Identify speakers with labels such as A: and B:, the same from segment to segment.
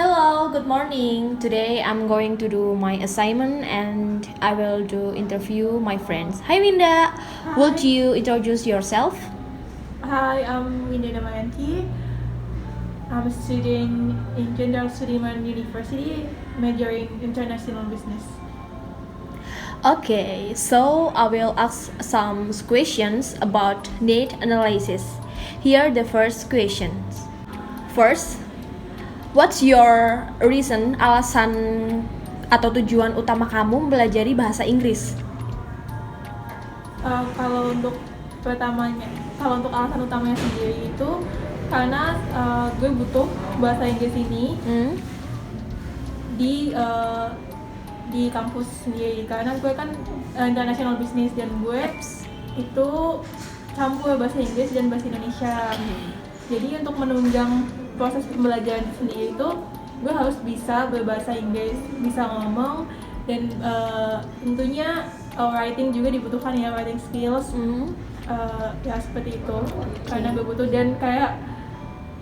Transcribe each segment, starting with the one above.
A: Hello, good morning. Today I'm going to do my assignment and I will do interview my friends. Hi Winda, would
B: Hi.
A: you introduce yourself?
B: Hi, I'm Winda Damayanti. I'm a student in Jenderal Sudirman University, majoring international business.
A: Okay, so I will ask some questions about need analysis. Here the first questions. First, what's your reason alasan atau tujuan utama kamu mempelajari bahasa Inggris?
B: Kalau untuk alasan utamanya sendiri itu karena gue butuh bahasa Inggris ini di kampus sendiri, karena gue kan international business dan gue itu campur bahasa Inggris dan bahasa Indonesia. Jadi untuk menunjang proses pembelajaran sendiri itu gue harus bisa berbahasa Inggris, bisa ngomong, dan tentunya writing juga dibutuhkan ya, writing skills. Ya seperti itu. Karena gue butuh, dan kayak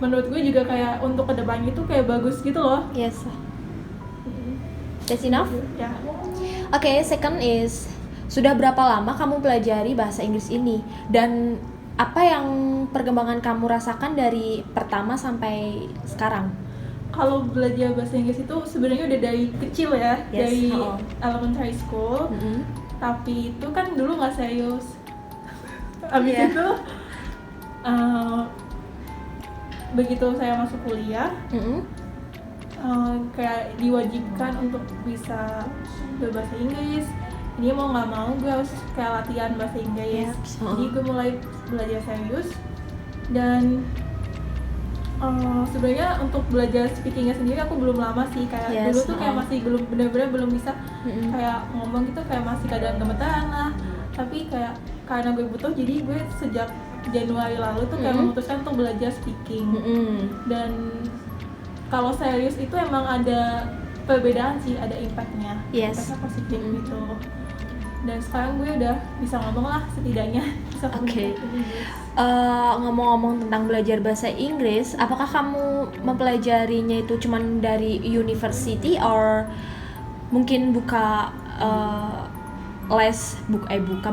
B: menurut gue juga kayak untuk kedepannya itu kayak bagus gitu loh.
A: Yes. That's enough?
B: Ya.
A: Okay, second is, sudah berapa lama kamu pelajari bahasa Inggris ini? Dan apa yang perkembangan kamu rasakan dari pertama sampai sekarang?
B: Kalau belajar bahasa Inggris itu sebenarnya udah dari kecil ya,
A: Yes,
B: dari elementary school. Tapi itu kan dulu nggak serius. Abis itu begitu saya masuk kuliah, kayak diwajibkan untuk bisa berbahasa Inggris. Jadi mau nggak mau gue harus kayak latihan bahasa Inggris. Jadi gue mulai belajar serius, dan sebenarnya untuk belajar speakingnya sendiri aku belum lama sih, kayak dulu tuh kayak masih belum benar-benar belum bisa kayak ngomong gitu, kayak masih kadang gemetaran lah. Tapi kayak karena gue butuh, jadi gue sejak Januari lalu tuh kayak memutuskan untuk belajar speaking. Dan kalau serius itu emang ada perbedaan sih, ada impactnya, impactnya positif gitu. Dan sekarang gue udah bisa ngomong lah, setidaknya bisa komunikasi.
A: Ngomong-ngomong tentang belajar bahasa Inggris, apakah kamu mempelajarinya itu cuman dari university or mungkin buka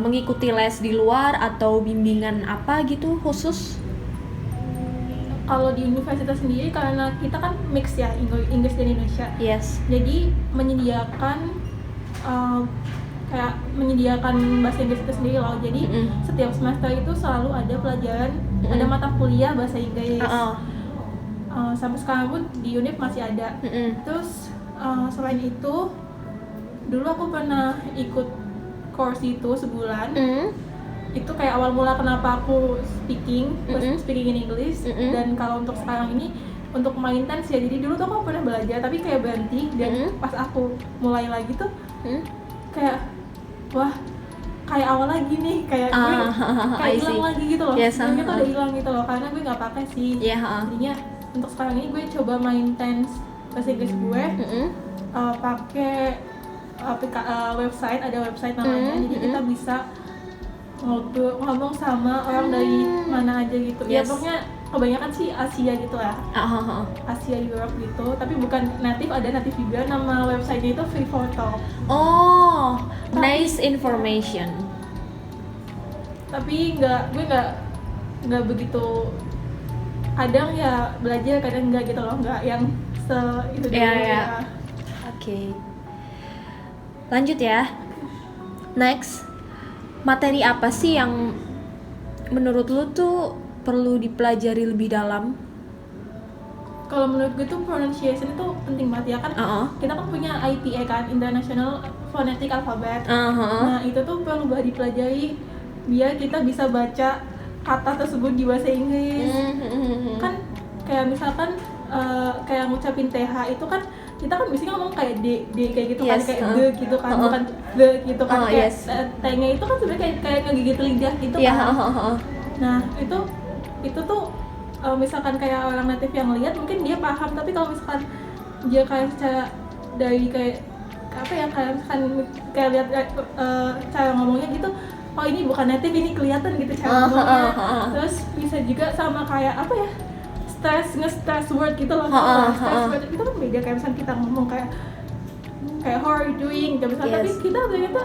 A: mengikuti les di luar atau bimbingan apa gitu khusus?
B: Kalau di universitas sendiri, karena kita kan mix ya, Inggris dan Indonesia.
A: Yes.
B: Jadi menyediakan bahasa Inggris itu sendiri loh. Jadi setiap semester itu selalu ada pelajaran, ada mata kuliah bahasa Inggris. Sampai sekarang pun di UNIF masih ada. Terus selain itu, dulu aku pernah ikut course itu sebulan. Itu kayak awal mula kenapa aku speaking in English. Dan kalau untuk sekarang ini untuk main tense ya, jadi dulu tuh aku pernah belajar tapi kayak berhenti, dan pas aku mulai lagi tuh kayak wah, kayak awal lagi nih, kayak gue kayak hilang lagi gitu loh. Sebenarnya tuh udah hilang gitu loh, karena gue nggak pakai sih. Jadinya untuk sekarang ini gue coba main tense bahasa Inggris gue pakai website, ada website namanya. Jadi kita bisa ngomong sama orang dari mana aja gitu. Ya pokoknya kebanyakan sih Asia gitu lah. Asia Europe gitu, tapi bukan native, ada native juga. Nama websitenya itu Free for Talk.
A: Nice information.
B: Tapi gue nggak begitu, kadang ya belajar, kadang enggak gitu loh, nggak yang itu dulu ya.
A: Oke. Lanjut ya. Next, materi apa sih yang menurut lu tuh perlu dipelajari lebih dalam?
B: Kalau menurut gue tuh pronunciation itu penting banget ya kan. Kita kan punya IPA kan, International Phonetic Alphabet. Nah itu tuh perlu banget dipelajari biar kita bisa baca kata tersebut di bahasa Inggris. Kan kayak misalkan kayak ngucapin TH itu kan kita kan biasanya ngomong kayak D kayak gitu kan, kayak D gitu kan, bukan D gitu kan. Kayak T-nya itu kan sebenarnya kayak ngegigit lidah gitu kan. Nah itu tuh misalkan kayak orang native yang lihat mungkin dia paham, tapi kalau misalkan dia kayak secara dari kayak apa ya, kayak misalkan kayak lihat cara ngomongnya gitu, oh ini bukan native, ini kelihatan gitu cara ngomongnya. Terus bisa juga sama kayak apa ya, nge-stress word gitu loh. Stress word itu kan beda kayak misalnya kita ngomong kayak how are you doing gitu misalnya, tapi kita ternyata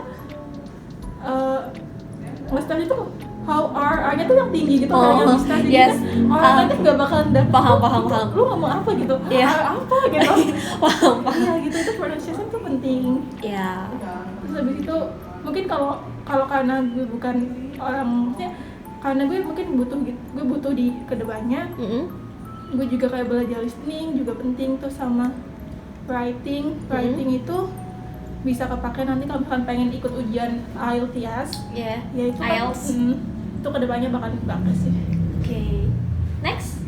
B: nge-stress itu how are-nya tuh yang tinggi gitu, yang stress jadi kan orang lain nggak bakalan dapet
A: paham.
B: Lu ngomong apa gitu, apa gitu.
A: paham.
B: Iya gitu, itu pronunciation tuh penting. Terus habis itu mungkin kalau karena gue bukan orang, karena gue mungkin butuh di kedepannya. Gue juga kayak belajar listening juga penting tuh, sama writing itu bisa kepake nanti kalau misalkan pengen ikut ujian IELTS.
A: Ya
B: itu
A: IELTS
B: itu kedepannya bakal dipakai sih.
A: Oke. Next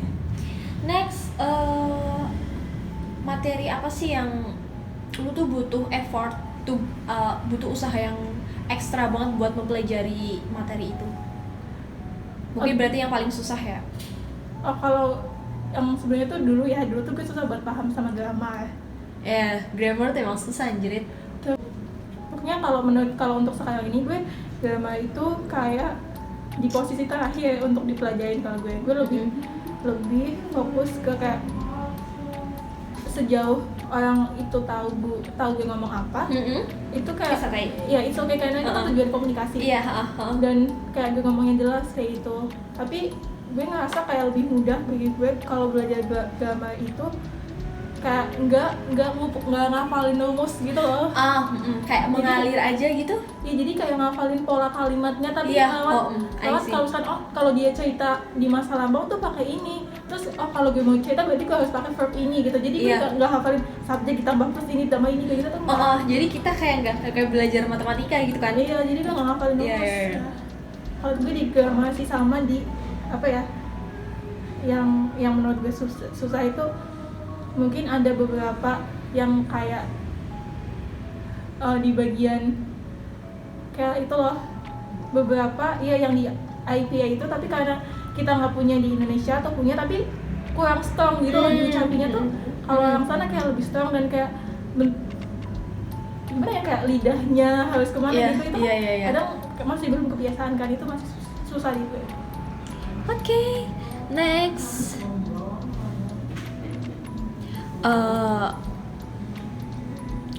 A: materi apa sih yang lu tuh butuh effort tuh, butuh usaha yang ekstra banget buat mempelajari materi itu? Mungkin berarti yang paling susah ya?
B: Kalau yang sebenarnya tuh dulu tuh gue susah buat paham sama grammar.
A: Grammar tuh emang susah anjirit.
B: Pokoknya kalau untuk sekarang ini gue grammar itu kayak di posisi terakhir untuk dipelajarin. Kalau gue lebih fokus ke kayak sejauh orang itu tahu gue ngomong apa, itu kayak it's okay karena itu kan tujuan komunikasi. Dan kayak gue ngomongnya jelas kayak gitu. Tapi gue ngerasa kayak lebih mudah bagi gue kalau belajar grammar itu kayak nggak ngafalin rumus gitu loh.
A: Kayak mengalir aja gitu.
B: Ya jadi kayak ngafalin pola kalimatnya, tapi lewat kalau misalkan kalau dia cerita di masa lampau tuh pakai ini, terus kalau gue mau cerita berarti gue harus pakai verb ini gitu. Jadi gue nggak hafalin subjek ditambah plus ini ditambah ini kayak gitu tuh.
A: Jadi kita kayak belajar matematika gitu kan?
B: Iya, jadi gue nggak ngafalin rumus. Kalau gue di grammar masih sama di apa ya? Yang menurut gue susah itu mungkin ada beberapa yang kayak di bagian kayak itu loh, beberapa yang di IPA itu, tapi karena kita nggak punya di Indonesia atau punya tapi kurang strong gitu loh diucapinnya tuh. Kalau yang sana kayak lebih strong dan kayak gimana ya, kayak lidahnya harus kemana gitu. Itu kadang masih belum kebiasaan kan, itu masih susah gitu.
A: Oke, next.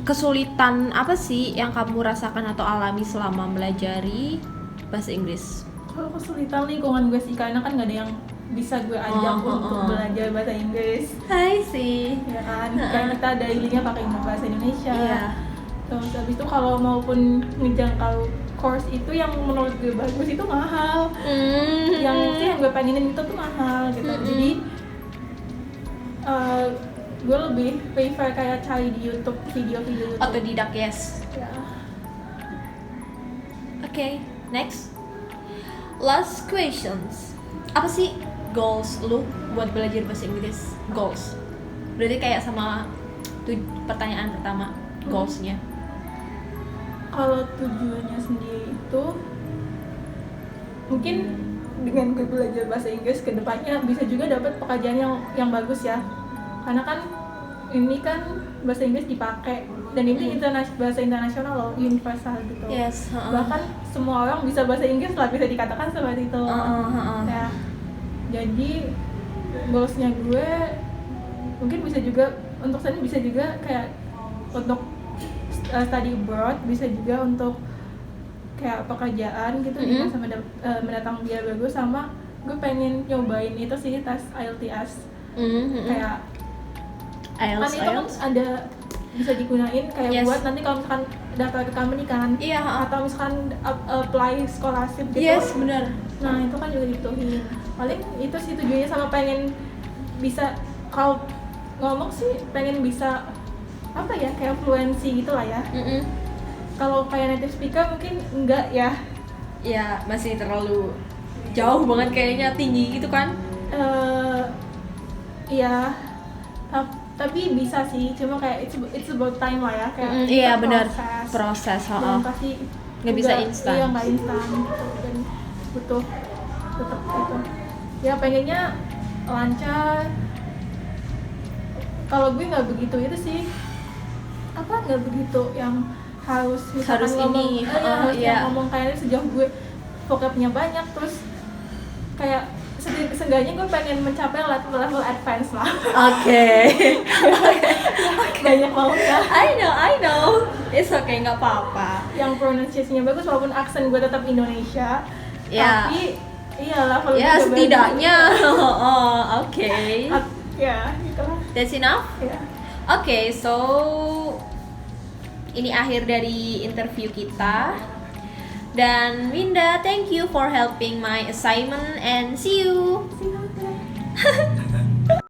A: Kesulitan apa sih yang kamu rasakan atau alami selama melajari bahasa Inggris?
B: Kalau kesulitan lingkungan gue sih, karena kan nggak ada yang bisa gue ajak untuk belajar bahasa Inggris.
A: Ya
B: kan, kayak kita daily-nya pakai bahasa Indonesia. Terus habis itu kalau maupun ngejangkau course itu yang menurut gue bagus itu mahal. Yang gue pengenin itu tuh mahal gitu. Jadi gue lebih prefer kayak cari di YouTube, video-video YouTube.
A: Otodidak, yes. Oke, next. Last questions. Apa sih goals lu buat belajar bahasa Inggris? Goals. Berarti kayak sama pertanyaan pertama, goals-nya.
B: Kalau tujuannya sendiri itu mungkin dengan gue belajar bahasa Inggris ke depannya bisa juga dapat pekerjaan yang bagus ya. Karena kan ini kan bahasa Inggris dipakai dan ini bahasa internasional loh, universal gitu. Bahkan semua orang bisa bahasa Inggris lah, bisa dikatakan seperti itu. Ya, jadi goalsnya gue mungkin bisa juga untuk sana, bisa juga kayak untuk study abroad, bisa juga untuk kayak pekerjaan gitu dengan sama mendatang biaya bagus, sama gue pengen nyobain itu sih tes IELTS. Kayak kan itu kan ada bisa digunain kayak buat nanti kalau misalkan daftar ke company kan, atau misalkan apply scholarship gitu.
A: Yes, benar.
B: Nah itu kan juga dibutuhin. Paling itu sih tujuannya, sama pengen bisa, kalau ngomong sih pengen bisa apa ya, kayak fluency gitu lah ya. Kalau kayak native speaker mungkin enggak ya.
A: Ya masih terlalu jauh banget kayaknya, tinggi gitu kan.
B: Iya. Tapi bisa sih, cuma kayak it's about time lah ya, kayak
A: benar, proses.
B: Dan pasti
A: nggak bisa instan.
B: Iya, nggak instan gitu, dan butuh tetap gitu. Ya pengennya lancar. Kalau gue nggak begitu itu sih, nggak begitu yang harus ngomong
A: ini,
B: ngomong kayak sejauh gue vocabnya banyak, terus kayak seenggaknya gue pengen mencapai level advance lah.
A: Oke.
B: Banyak maunya.
A: I know. It's okay, nggak apa-apa.
B: Yang pronunciation-nya bagus walaupun aksen gue tetap Indonesia.
A: Ya.
B: Tapi iyalah kalau
A: Ya
B: kita
A: setidaknya. Oh, oke.
B: ya, gitu lah.
A: That's enough.
B: Ya.
A: Oke, so ini akhir dari interview kita. Dan Winda, thank you for helping my assignment and see you.
B: See you.